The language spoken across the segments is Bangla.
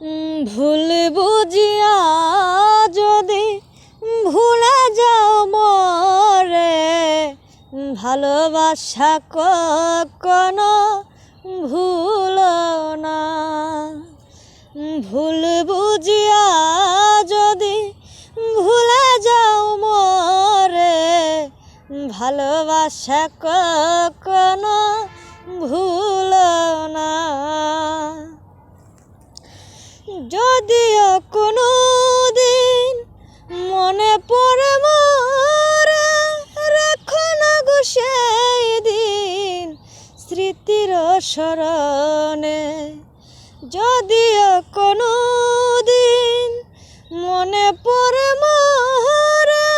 ভুল বুঝিয়া যদি ভুলে যাও মরে, ভালোবাসা কখনো ভুলো না। ভুল বুঝিয়া যদি ভুলে যাও মরে, ভালোবাসা কখনো ভুলো না। যদিও কোনো দিন মনে পড়ে মোরে, রেখো না গো সেই দিন স্মৃতির স্মরণে। যদিও কোনো দিন মনে পড়ে মোরে,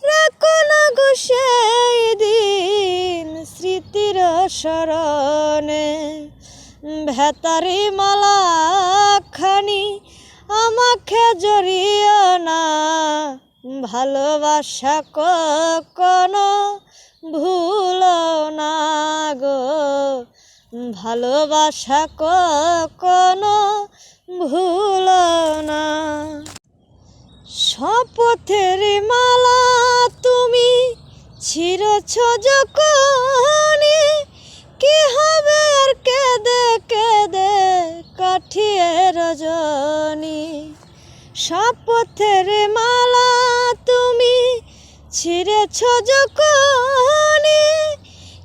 রেখো না গো সেই দিন স্মৃতির স্মরণে। ভেতারি মালা খানি আমাকে জড়িও না, ভালোবাসা কখনো ভুলো না গো, ভালোবাসা কখনো ভুলো না। শপথের মালা তুমি ছিঁড়েছ যখনই, কি হবে আর কেঁদে কেঁদে কাটিয়ে রজনী। শপথের মালা তুমি ছিঁড়েছ যখনই,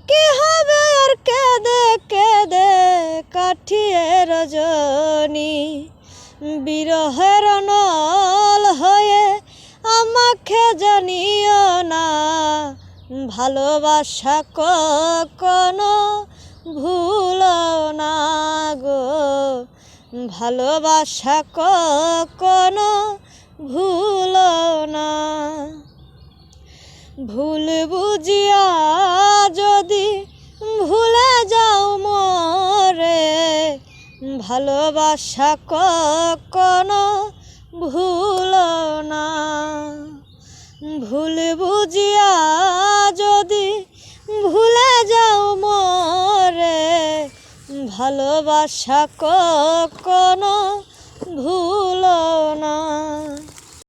কি হবে আর কেঁদে কেঁদে কাটিয়ে রজনী। বিরহের নল হয়ে আমাকে জানিও না, ভালোবাসা কখনো ভুলো না গো, ভালোবাসা কখনো ভুলো না। ভুল বুঝিয়া যদি ভুলে যাও মরে, ভালোবাসা কখনো ভুলো না। ভুল বুঝিয়া যদি ভুলে যাও মরে, ভালোবাসা কখনো ভুলো না।